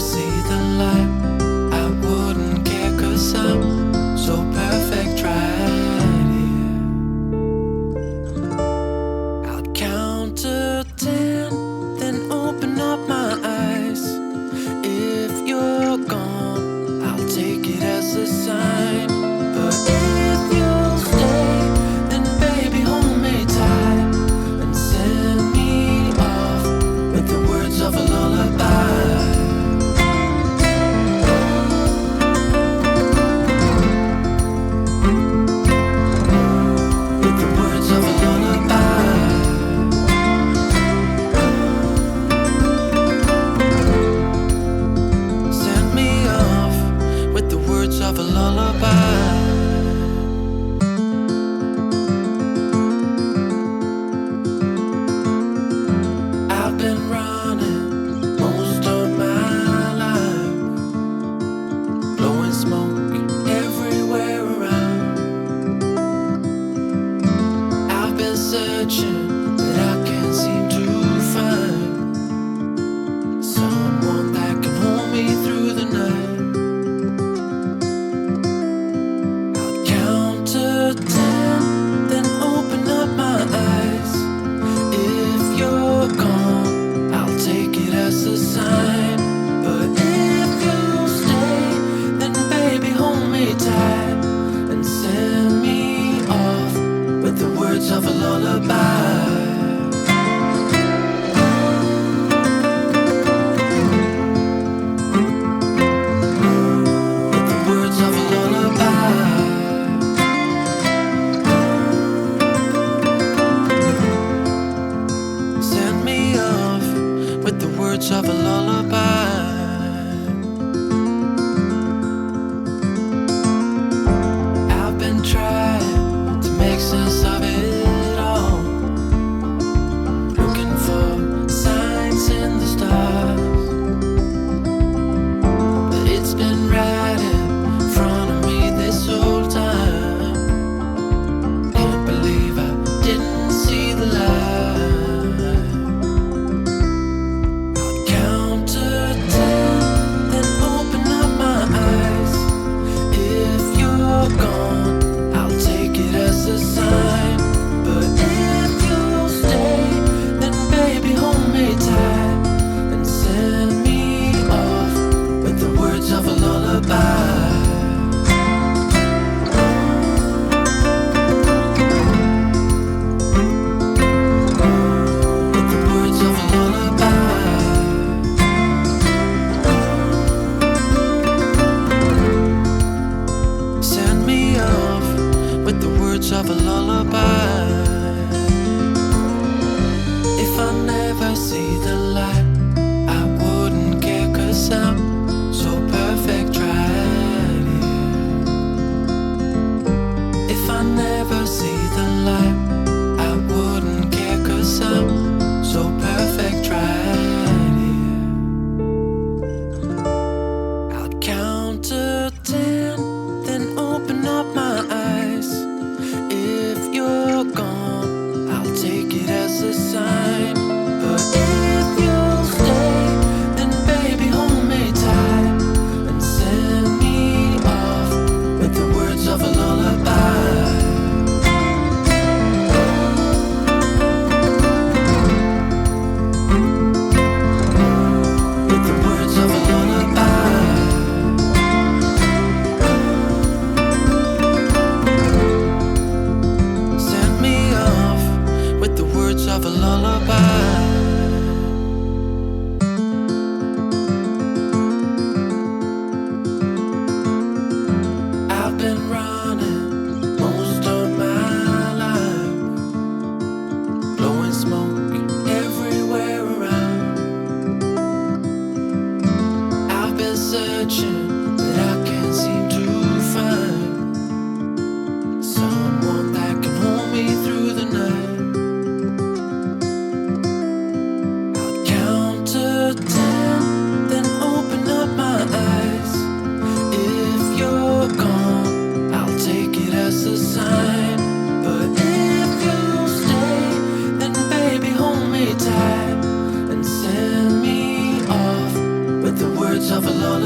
see the light. I wouldn't care 'cause I'm so perfect right here. I'll count to 10, then open up my eyes. If you're gone, I'll take it as a sign. But if you'll stay, then baby hold me tight and send me off with the words of a lullaby. With the words of a lullaby. Send me off with the words of a lullaby. I've been running most of my life, blowing smoke everywhere around. I've been searching, but I can't seem to find someone that can hold me through the night. I'll count to 10, then open up my eyes. If you're gone, I'll take it as a sign. But if you stay, then baby hold me tight and send me off with the words of a lullaby. With the words of a lullaby. Send me off with the words of a lullaby. I've been trying to make sense of it all, looking for signs in the stars. But it's been right in front of me this whole time. Can't believe I didn't see the light. I'll count to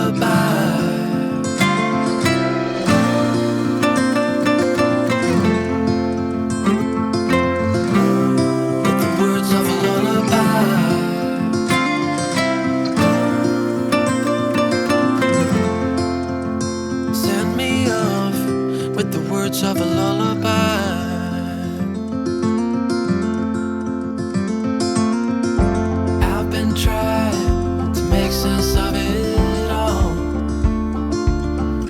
lullaby. With the words of a lullaby. Send me off with the words of a lullaby. I've been trying to make sense of it all,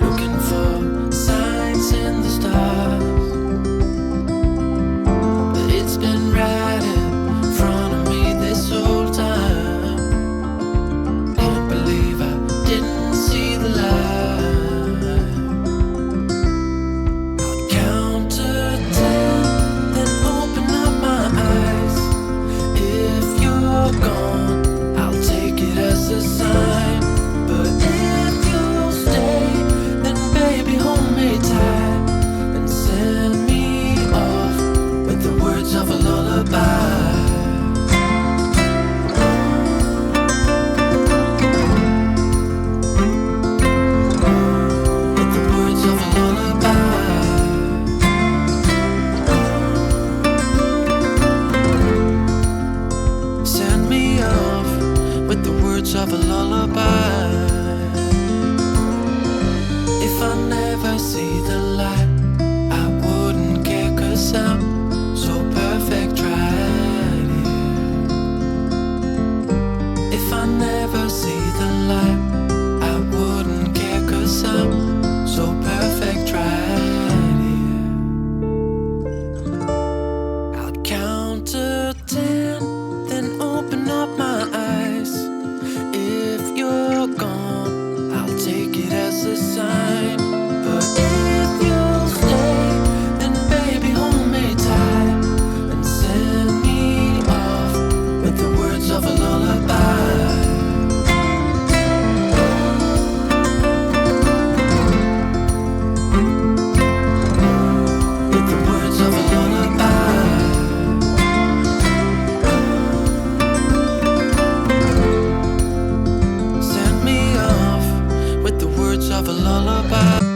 looking for signs in the stars, but it's been right in front of me this whole time. Can't believe I didn't see the light. I'll count to 10, then open up my eyes. If you're gone, I'll take it as a sign. But if you'll stay, then baby hold me tight and send me off with the words of a lullaby. With the words of a lullaby. Send me off with the words of a lullaby. If I never see the light, I wouldn't care, 'cause I'm so perfect right here. If I never see the light, I wouldn't care, 'cause I'm so perfect right here. I'll count to 10, then open up my eyes. If you're gone, I'll take it as a sign. But if you'll stay, then baby hold me tight and send me off with the words of a lullaby. With the words of a lullaby. Send me off with the words of a lullaby.